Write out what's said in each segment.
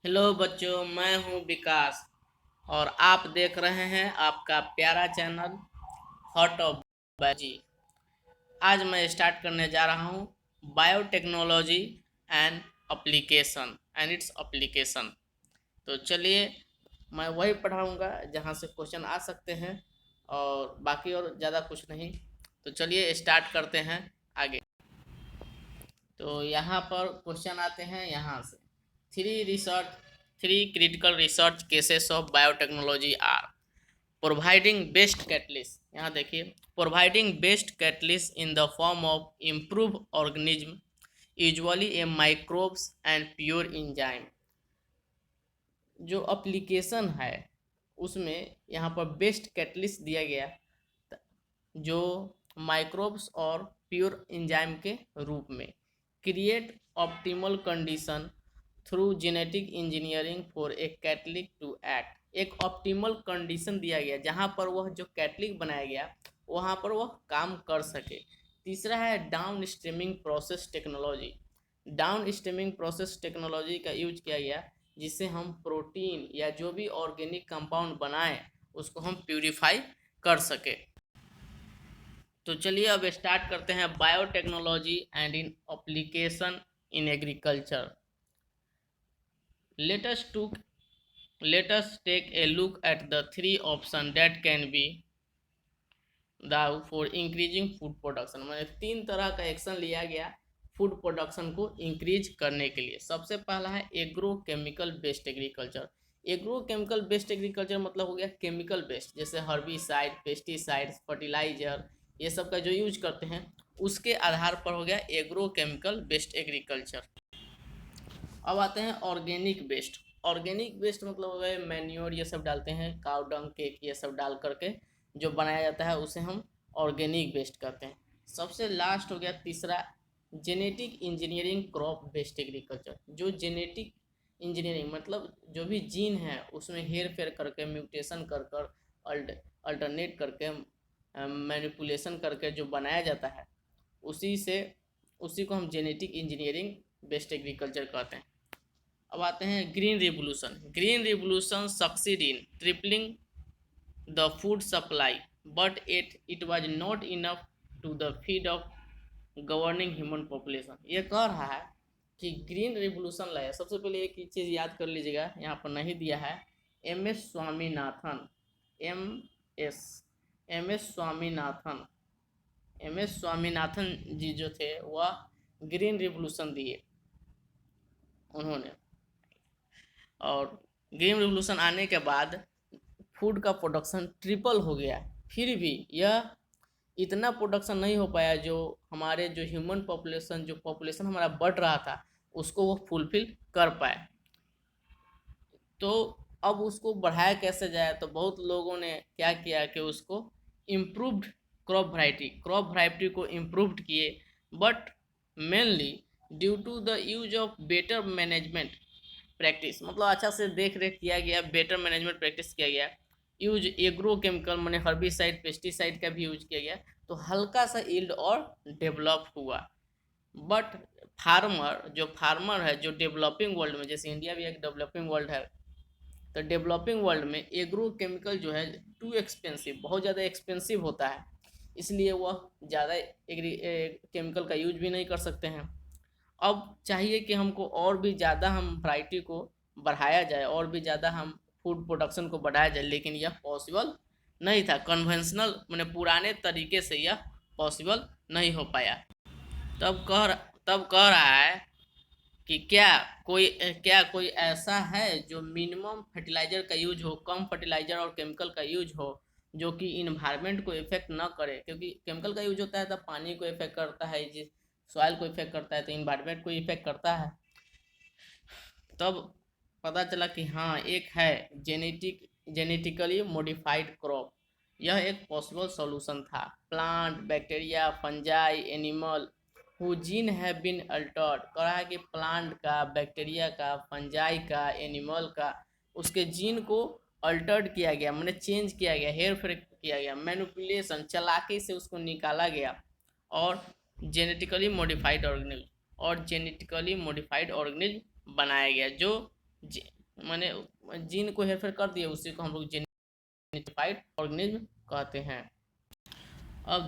Hello बच्चों, मैं हूं विकास और आप देख रहे हैं आपका प्यारा चैनल हॉट ऑफ बायोलॉजी। आज मैं स्टार्ट करने जा रहा हूं बायोटेक्नोलॉजी एंड इट्स एप्लीकेशन। तो चलिए, मैं वही पढ़ाऊंगा जहां से क्वेश्चन आ सकते हैं और बाकी और ज़्यादा कुछ नहीं। तो चलिए स्टार्ट करते हैं आगे। तो यहाँ पर क्वेश्चन आते हैं यहाँ से। Three critical research cases of biotechnology are providing best catalyst. यहाँ देखिए, providing best catalyst in the form of improve organism usually a microbes and pure enzyme. जो अप्लीकेशन है उसमें यहाँ पर बेस्ट कैटलिस्ट दिया गया जो माइक्रोब्स और प्योर एंजाइम के रूप में create optimal condition through genetic engineering for a catalytic to act. एक ऑप्टिमल कंडीशन दिया गया जहां पर वह जो कैटलिक बनाया गया वहां पर वह काम कर सके। तीसरा है down streaming process technology. Down streaming process technology का यूज किया गया जिससे हम प्रोटीन या जो भी ऑर्गेनिक कंपाउंड बनाए उसको हम प्यूरिफाई कर सके। तो चलिए अब स्टार्ट करते हैं biotechnology and in application in agriculture. Let us took let us take a look at the three options that can be for increasing food production। मैंने तीन तरह का एक्शन लिया गया फूड प्रोडक्शन को इंक्रीज करने के लिए। सबसे पहला है agro chemical based agriculture. Agro chemical based agriculture मतलब हो गया केमिकल बेस्ड, जैसे हर्बिसाइड, पेस्टिसाइड्स, फर्टिलाइजर, ये सब का जो यूज करते हैं उसके आधार पर हो गया एग्रो केमिकल बेस्ड एग्रीकल्चर। अब आते हैं ऑर्गेनिक बेस्ड। ऑर्गेनिक बेस्ड मतलब हो गए मैन्योर, ये सब डालते हैं, काव डंग, केक, ये सब डाल करके जो बनाया जाता है उसे हम ऑर्गेनिक बेस्ड कहते हैं। सबसे लास्ट हो गया तीसरा genetic engineering crop based agriculture. जो जेनेटिक इंजीनियरिंग मतलब जो भी जीन है उसमें हेर फेर करके, म्यूटेशन कर कर, अल्टरनेट करके, मैनिपुलेशन करके जो बनाया जाता है उसी को हम जेनेटिक इंजीनियरिंग बेस्ड एग्रीकल्चर कहते हैं। अब आते हैं green revolution. Green revolution succeed in tripling the food supply but it was not enough to the feed of governing human population. ये कह रहा है कि ग्रीन रिवोल्यूशन लाया। सबसे पहले एक चीज़ याद कर लीजिएगा, यहाँ पर नहीं दिया है। M S Swaminathan M S M S Swaminathan M S Swaminathan ji जो थे वह ग्रीन रिवोल्यूशन दिए उन्होंने। और ग्रीन रिवोल्यूशन आने के बाद फूड का प्रोडक्शन ट्रिपल हो गया। फिर भी यह इतना प्रोडक्शन नहीं हो पाया जो हमारे जो ह्यूमन पॉपुलेशन, जो पॉपुलेशन हमारा बढ़ रहा था उसको वो फुलफिल कर पाए। तो अब उसको बढ़ाया कैसे जाए, तो बहुत लोगों ने क्या किया कि उसको इम्प्रूव्ड क्रॉप वैरायटी को इम्प्रूव्ड किए। But mainly due to the use of better management practice, मतलब अच्छा से देख रेख किया गया, बेटर मैनेजमेंट प्रैक्टिस किया गया, यूज एग्रो केमिकल मैंने हर्बिसाइड, पेस्टिसाइड का भी यूज किया गया, तो हल्का सा यील्ड और डेवलप हुआ। बट फार्मर है जो डेवलपिंग वर्ल्ड में, जैसे इंडिया भी एक डेवलपिंग वर्ल्ड है, तो डेवलपिंग वर्ल्ड में एग्रो केमिकल जो है टू एक्सपेंसिव, बहुत ज़्यादा एक्सपेंसिव होता है, इसलिए वह ज़्यादा केमिकल का यूज भी नहीं कर सकते हैं। अब चाहिए कि हमको और भी ज़्यादा हम वैरायटी को बढ़ाया जाए, और भी ज़्यादा हम फूड प्रोडक्शन को बढ़ाया जाए, लेकिन यह पॉसिबल नहीं था। कन्वेंशनल मैंने पुराने तरीके से यह पॉसिबल नहीं हो पाया। तब कह तब कह रहा है कि क्या कोई ऐसा है जो मिनिमम फर्टिलाइजर का यूज हो, कम फर्टिलाइजर और केमिकल का यूज हो, जो कि इन्वायरमेंट को इफेक्ट ना करे। क्योंकि केमिकल का यूज होता है तब पानी को इफेक्ट करता है, जिस सॉइल को इफेक्ट करता है, तो इन्वायरमेंट को इफेक्ट करता है। तब पता चला कि हाँ, एक है जेनेटिकली मॉडिफाइड क्रॉप। यह एक पॉसिबल सॉल्यूशन था। Plant, bacteria, fungi, animal who gene have been altered. कह रहा है कि प्लांट का, बैक्टीरिया का, फंजाई का, एनिमल का, उसके जीन को अल्टर्ड किया गया, मैंने चेंज किया गया, हेर फेर किया गया, मैनिपुलेशन, चालाकी से उसको निकाला गया, और जेनेटिकली मॉडिफाइड ऑर्गेनिज्म बनाया गया जो माने जीन को हेरफेर कर दिए, उसी को हम लोग जेनेटिफाइड ऑर्गेनिज्म कहते हैं। अब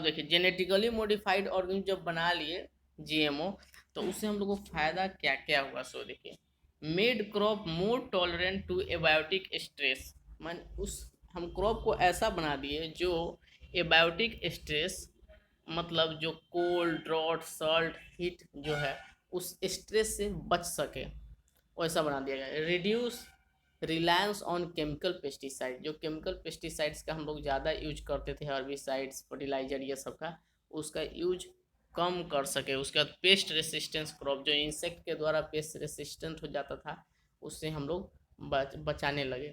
देखिए जेनेटिकली मॉडिफाइड ऑर्गेनिज्म जब बना लिए जीएमओ, तो उससे हम लोग को फायदा क्या क्या हुआ। सो देखिए, made crop more tolerant to abiotic stress, मान उस हम क्रॉप को ऐसा बना दिए जो एबायोटिक स्ट्रेस, मतलब जो कोल्ड ड्रॉट सॉल्ट हीट जो है उस स्ट्रेस से बच सके, वैसा बना दिया गया। Reduce reliance on chemical pesticide, जो केमिकल पेस्टिसाइड्स का हम लोग ज़्यादा यूज करते थे, हर्बिसाइड्स फर्टिलाइजर ये सब का, उसका यूज कम कर सके। उसके बाद पेस्ट रेसिस्टेंस क्रॉप, जो इंसेक्ट के द्वारा पेस्ट रेसिस्टेंट हो जाता था, उससे हम लोग बचाने लगे।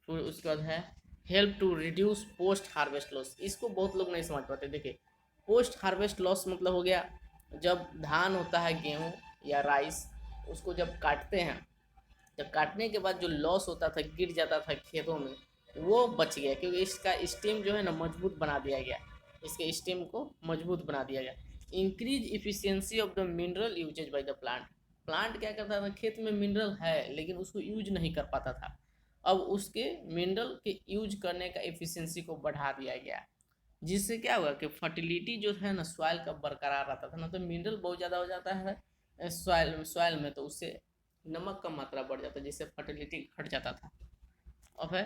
फिर उसके बाद है help to reduce post harvest loss. इसको बहुत लोग नहीं समझ पाते। देखिए, पोस्ट हार्वेस्ट लॉस मतलब हो गया, जब धान होता है, गेहूँ या राइस, उसको जब काटते हैं, जब काटने के बाद जो लॉस होता था, गिर जाता था खेतों में, वो बच गया, क्योंकि इसका स्टेम जो है ना मजबूत बना दिया गया, इसके स्टेम को मजबूत बना दिया गया। Increase efficiency of the mineral usages by the plant. Plant क्या करता था, खेत में मिनरल है लेकिन उसको यूज नहीं कर पाता था, अब उसके मिनरल के यूज करने का एफिशिएंसी को बढ़ा दिया गया, जिससे क्या हुआ कि फर्टिलिटी जो है ना सॉइल का बरकरार रहता था ना, तो मिनरल बहुत ज़्यादा हो जाता है सॉइल में, तो उससे नमक का मात्रा बढ़ जाता है, जिससे फर्टिलिटी घट जाता था। अब है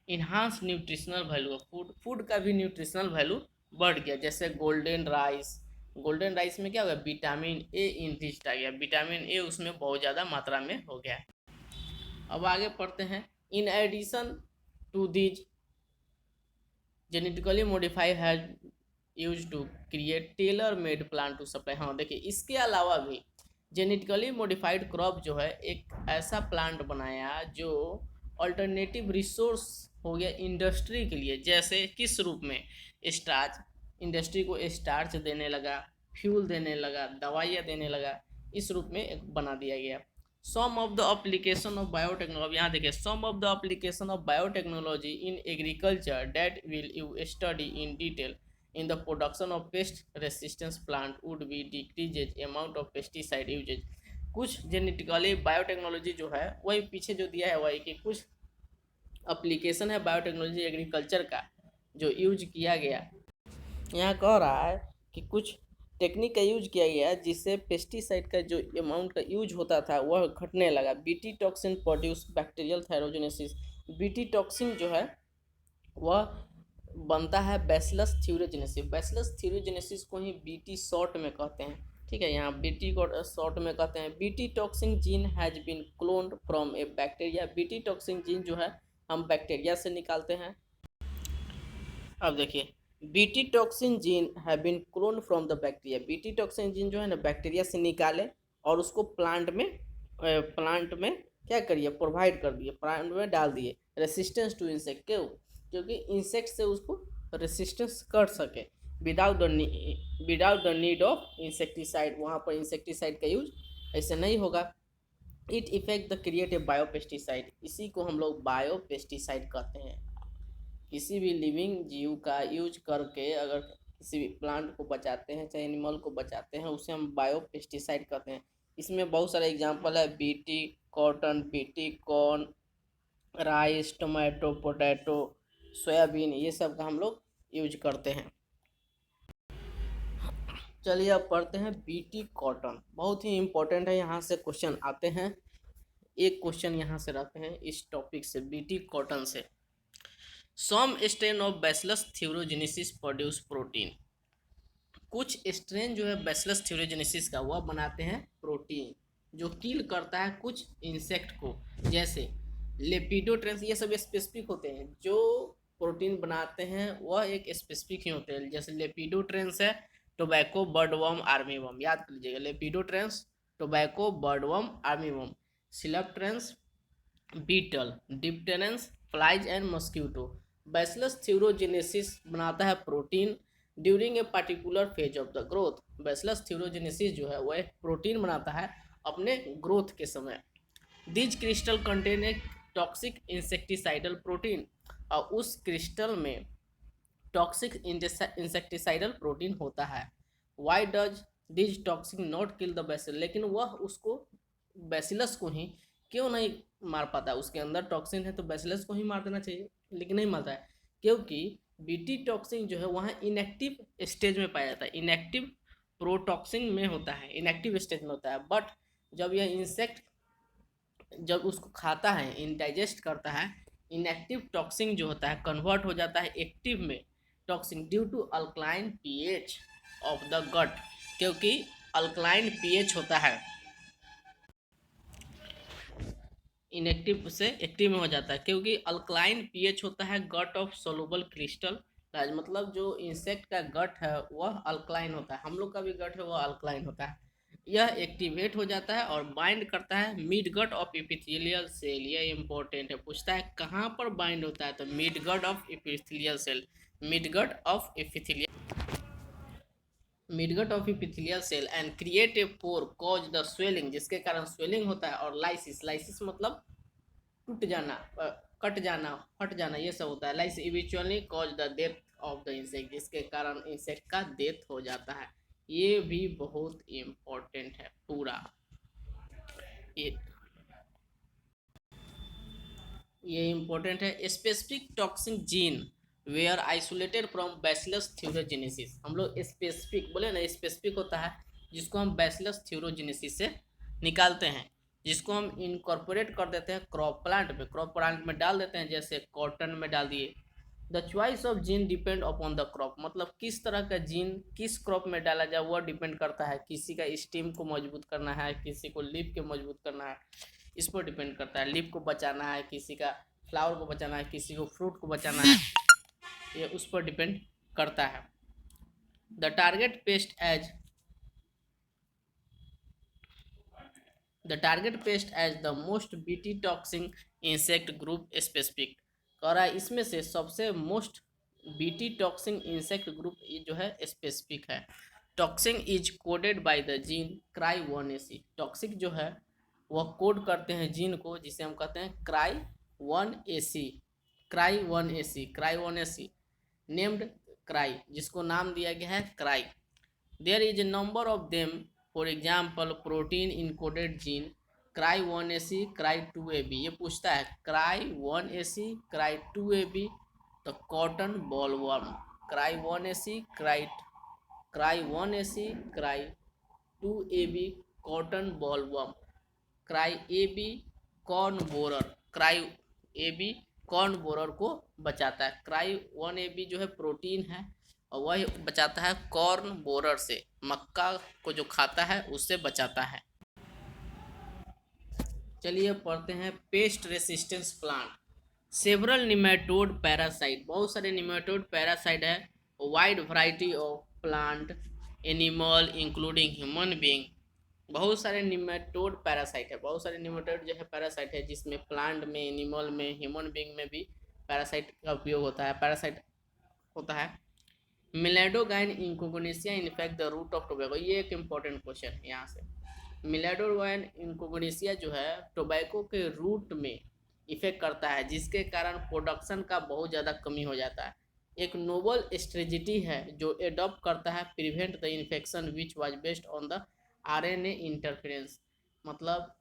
enhance nutritional value of food, food का भी न्यूट्रिशनल वैल्यू बढ़ गया। जैसे गोल्डन राइस में क्या हो गया, विटामिन ए इंक्रीज आ गया, विटामिन ए उसमें बहुत ज़्यादा मात्रा में हो गया। अब आगे पढ़ते हैं, in addition to these genetically modified has use to create tailor made plant to supply. हाँ देखिए, इसके अलावा भी जेनेटिकली मॉडिफाइड क्रॉप जो है एक ऐसा प्लांट बनाया जो अल्टरनेटिव रिसोर्स हो गया इंडस्ट्री के लिए। जैसे किस रूप में, स्टार्च, इंडस्ट्री को स्टार्च देने लगा, फ्यूल देने लगा, दवाइयाँ देने लगा, इस रूप में एक बना दिया गया। Some of the application of biotechnology, यहाँ देखिए, some of the application of biotechnology in agriculture that will you study in detail in the production of pest resistance plant would be decreases amount of pesticide uses। कुछ genetically biotechnology जो है वही पीछे जो दिया है वही कि कुछ एप्लीकेशन है बायोटेक्नोलॉजी एग्रीकल्चर का जो यूज किया गया। यहाँ कह रहा है कि कुछ टेक्निक का यूज किया गया जिससे पेस्टिसाइड का जो अमाउंट का यूज होता था वह घटने लगा। BT toxin produce bacterial thuringiensis, BT toxin जो है वह बनता है बैसिलस थ्यूरोजेनेसिस, बैसिलस थ्यूरोजेनेसिस को ही बीटी शॉर्ट में कहते हैं। ठीक है, यहाँ बीटी को शॉर्ट में कहते हैं। BT toxin gene has been cloned from a bacteria, BT toxin gene जो है हम बैक्टीरिया से निकालते हैं। अब देखिए, BT toxin gene have been clone from the bacteria, BT toxin gene जो है ना बैक्टीरिया से निकाले और उसको प्लांट में क्या करिए, प्रोवाइड कर दिए, प्लांट में डाल दिए। रेसिस्टेंस टू इंसेक्ट, क्यों, क्योंकि इंसेक्ट से उसको रेसिस्टेंस कर सके, without the need of insecticide, वहाँ पर इंसेक्टिसाइड का यूज ऐसे नहीं होगा। It effect the create a biopesticide, इसी को हम लोग बायोपेस्टिसाइड कहते हैं। किसी भी लिविंग जीव का यूज करके अगर किसी भी प्लांट को बचाते हैं चाहे एनिमल को बचाते हैं, उसे हम बायोपेस्टिसाइड कहते हैं। इसमें बहुत सारे एग्जांपल है, BT cotton, BT corn, rice, tomato, potato, soybean, ये सब का हम लोग यूज करते हैं। चलिए अब पढ़ते हैं बीटी कॉटन, बहुत ही इम्पोर्टेंट है, यहाँ से क्वेश्चन आते हैं। एक क्वेश्चन यहाँ से रहते हैं इस टॉपिक से, बीटी कॉटन से। Some strain of bacillus thuringiensis produce protein, कुछ स्ट्रेन जो है बैसिलस थ्यूरोजेनेसिस का वह बनाते हैं प्रोटीन जो किल करता है कुछ इंसेक्ट को। जैसे लेपिडोट्रेंस, ये सब स्पेसिफिक होते हैं, जो प्रोटीन बनाते हैं वह एक स्पेसिफिक ही होते हैं। जैसे लेपिडोट्रेंस है टोबैको, बर्डवर्म, आर्मीवर्म, याद कर लीजिएगा, lepidopterans, tobacco, budworm, armyworm. Coleopterans beetle, dipterans, flies and mosquito. Bacillus thuringiensis बनाता है protein during a particular phase of the growth, bacillus thuringiensis जो है वह प्रोटीन बनाता है अपने ग्रोथ के समय। These crystal contain a toxic insecticidal protein, और उस क्रिस्टल में टॉक्सिक इंसेक्टिसाइडल प्रोटीन होता है। Why does these toxic not kill the bacilli, लेकिन वह उसको बैसिलस को ही क्यों नहीं मार पाता? उसके अंदर टॉक्सिन है तो बैसिलस को ही मार देना चाहिए, लेकिन नहीं मारता है, क्योंकि बीटी टॉक्सिन जो है वहाँ इनएक्टिव स्टेज में पाया जाता है, इनएक्टिव प्रोटॉक्सिन में होता है, इनएक्टिव स्टेज में होता है। बट जब यह इंसेक्ट जब उसको खाता है, इनडाइजेस्ट करता है, इनएक्टिव टॉक्सिन जो होता है कन्वर्ट हो जाता है एक्टिव में toxin due to alkaline pH of the gut, क्योंकि अल्कलाइन पीएच होता है, इनएक्टिव से एक्टिव में हो जाता है, क्योंकि अल्कलाइन पीएच होता है गट ऑफ सोलुबल क्रिस्टल। मतलब जो इंसेक्ट का गट है वह अल्कलाइन होता है, हम लोग का भी गट है वह अल्कलाइन होता है। यह एक्टिवेट हो जाता है और बाइंड करता है mid gut of epithelial cell. यह इंपॉर्टेंट है, पूछता है कहाँ पर बाइंड होता है, तो mid gut of epithelial cell, mid gut of epithelial midgut of epithelial cell and create a pore cause the swelling, जिसके कारण स्वेलिंग होता है, और लाइसिस, लाइसिस मतलब टूट जाना, कट जाना, फट जाना, ये सब होता है। Lyse eventually cause the death of the insect, जिसके कारण इंसेक्ट का डेथ हो जाता है। ये भी बहुत इम्पोर्टेंट है पूरा, ये ये इम्पोर्टेंट है। Specific toxic gene were isolated from bacillus thuringiensis, हम लोग स्पेसिफिक बोले ना, स्पेसिफिक होता है जिसको हम बैसिलस थ्यूरोजेनेसिस से निकालते हैं, जिसको हम इनकॉर्पोरेट कर देते हैं क्रॉप प्लांट में, क्रॉप प्लांट में डाल देते हैं, जैसे कॉटन में डाल दिए। The choice of gene depend upon the crop, मतलब किस तरह का जीन किस क्रॉप में डाला जाए वह डिपेंड करता है, किसी का स्टेम को मजबूत करना है, किसी को लीफ के मजबूत करना है, इस पर डिपेंड करता है, लीफ को बचाना है, किसी का फ्लावर को बचाना है, किसी को फ्रूट को बचाना है, ये उस पर डिपेंड करता है। The target pest as the most BT toxin insect group specific, कह रहा है इसमें से सबसे most BT toxin insect group जो है स्पेसिफिक है। Toxin is coded by the gene cry 1AC, toxic जो है वह कोड करते हैं जीन को, जिसे हम कहते हैं cry 1AC, cry 1AC, cry 1AC named cry, जिसको नाम दिया गया है cry. There is a number of them, for example protein encoded gene cry 1AC, cry 2AB, ये पूछता है क्राई 1AC, क्राई 2AB, तो cotton bollworm, cry 1AC, cry 1AC, cry 2AB, cotton bollworm, cry AB corn borer, cry AB corn borer को बचाता है। Cry 1AB जो है protein है और वह बचाता है कॉर्न बोरर से, मक्का को जो खाता है उससे बचाता है। चलिए पढ़ते हैं paste resistance plant. Several nematode parasite, बहुत सारे निमेटोड पैरासाइट है, wide variety of plant animal including human being, बहुत सारे निमेटोड पैरासाइट है, बहुत सारे निमेटोड जो है पैरासाइट है, जिसमें प्लांट में, एनिमल में, ह्यूमन बीइंग में भी पैरासाइट का उपयोग होता है, पैरासाइट होता है। Meloidogyne incognita infect the root of tobacco, ये एक इम्पॉर्टेंट क्वेश्चन है यहाँ से। मिलेडोगाइन इंकोगोनेशिया जो है टोबैको के रूट में इफेक्ट करता है, जिसके कारण प्रोडक्शन का बहुत ज़्यादा कमी हो जाता है। एक नोबल स्ट्रेटजी है जो एडॉप्ट करता है prevent the infection which was based on the RNA interference, मतलब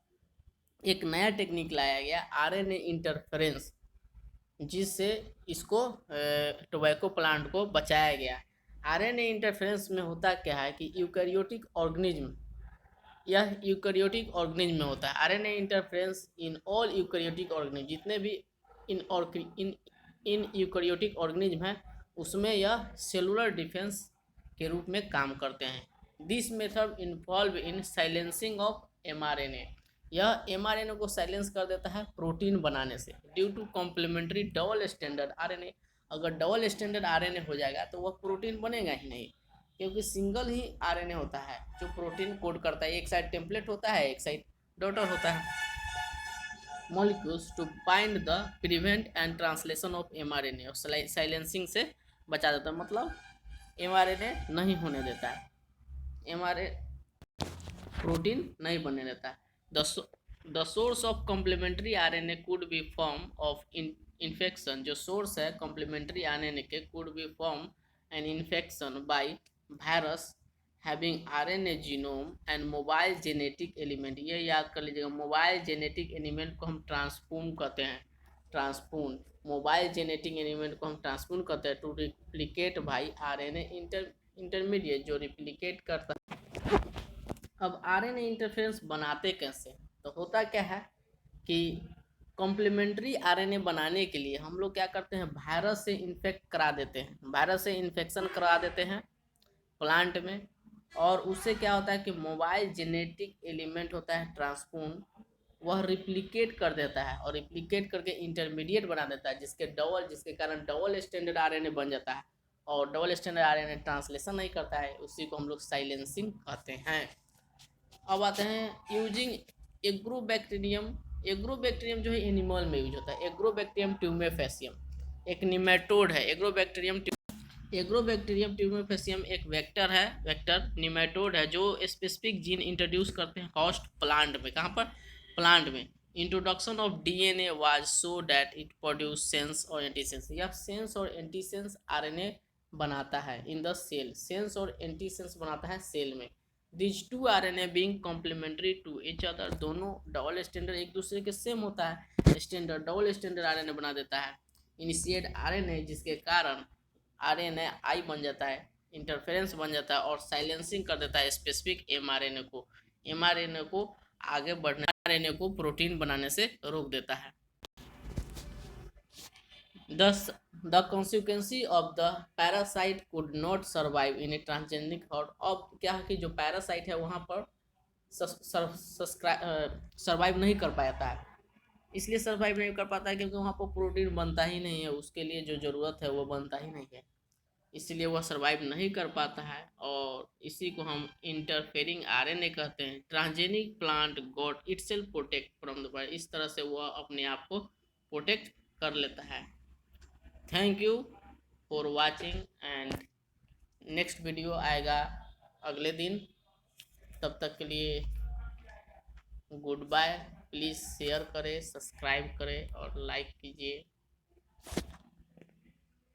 एक नया टेक्निक लाया गया RNA इंटरफेरेंस, जिससे इसको टोबैको प्लांट को बचाया गया। RNA इंटरफेरेंस में होता क्या है कि यूकैरियोटिक ऑर्गेनिज्म, यह यूकैरियोटिक ऑर्गेनिज्म में होता है। RNA interference in all eukaryotic organism, जितने भी इन यूकैरियोटिक ऑर्गेनिज्म है उसमें यह सेलुलर डिफेंस के रूप में काम करते हैं। This method involve in silencing of mRNA, यह mRNA को साइलेंस कर देता है प्रोटीन बनाने से, due to complementary double standard RNA। अगर डबल स्टैंडर्ड RNA हो जाएगा तो वह प्रोटीन बनेगा ही नहीं, क्योंकि सिंगल ही RNA होता है जो प्रोटीन कोड करता है, एक साइड टेम्पलेट होता है, एक साइड डॉटर होता है। Molecules to bind the prevent and translation of mRNA, और साइलेंसिंग से बचा देता है, मतलब mRNA नहीं होने देता है, mRNA प्रोटीन नहीं बनने देता है। The source of complementary RNA could be form of infection, जो सोर्स है कॉम्प्लीमेंट्री RNA के could be form an infection by virus having RNA genome and mobile genetic element, ये याद कर लीजिएगा, मोबाइल जेनेटिक एलिमेंट को हम ट्रांसपोन कहते हैं, ट्रांसपोन, मोबाइल जेनेटिक एलिमेंट को हम ट्रांसपोन कहते हैं टू रिप्लिकेट भाई आरएनए इंटरमीडिएट, जो रिप्लिकेट करता है। अब आरएनए इंटरफेरेंस बनाते कैसे, तो होता क्या है कि कॉम्प्लीमेंट्री आरएनए बनाने के लिए हम लोग क्या करते हैं, वायरस से इन्फेक्ट करा देते हैं, वायरस से इन्फेक्शन करा देते हैं प्लांट में, और उससे क्या होता है कि मोबाइल जेनेटिक एलिमेंट होता है ट्रांसपोन, वह रिप्लिकेट कर देता है और रिप्लिकेट करके इंटरमीडिएट बना देता है, जिसके कारण डबल स्टैंडर्ड आरएनए बन जाता है, और डबल स्टैंडर्ड आरएनए ट्रांसलेशन नहीं करता है, उसी को हम लोग साइलेंसिंग कहते हैं। अब आते हैं यूजिंग एग्रोबैक्टीरियम। एग्रोबैक्टीरियम जो है एनिमल में यूज होता है, एग्रोबैक्टीरियम ट्यूमेफेसियम एक निमेटोड है। एग्रोबैक्टीरियम ट्यूमेफेसियम एक वेक्टर है, वेक्टर निमेटोड है, जो स्पेसिफिक जीन इंट्रोड्यूस करते हैं कॉस्ट प्लांट में। कहाँ पर, प्लांट में। Introduction of DNA was so that it produce sense और एंटीसेंस, यह सेंस और एंटीसेंस आरएनए बनाता है इन द सेल, सेंस और एंटीसेंस बनाता है सेल में। These two RNA being complementary to each other, दोनों डबल स्टैंडर्ड एक दूसरे के सेम होता है, स्टैंडर्ड डबल स्टैंडर्ड आरएनए बना देता है। इनिशिएट आरएनए, जिसके कारण आरएनए आई बन जाता है, इंटरफेरेंस बन जाता है और साइलेंसिंग कर देता है स्पेसिफिक एमआरएनए को आगे बढ़ने, आरएनए को प्रोटीन बनाने से रोक देता है। Thus, the consequence of the parasite could not survive in a transgenic herd। अब क्या है कि जो पैरासाइट है वहाँ पर सर्वाइव नहीं कर पाता है, इसलिए सर्वाइव नहीं कर पाता है क्योंकि वहाँ पर प्रोटीन बनता ही नहीं है, उसके लिए जो ज़रूरत है वो बनता ही नहीं है, इसलिए वह सर्वाइव नहीं कर पाता है, और इसी को हम इंटरफेरिंग आरएनए कहते हैं। Transgenic plant got itself protect from the virus, इस तरह से वह अपने आप को प्रोटेक्ट कर लेता है। Thank you for watching, and next video आएगा अगले दिन, तब तक के लिए गुड बाय। प्लीज़ शेयर करें, सब्सक्राइब करें और लाइक कीजिए।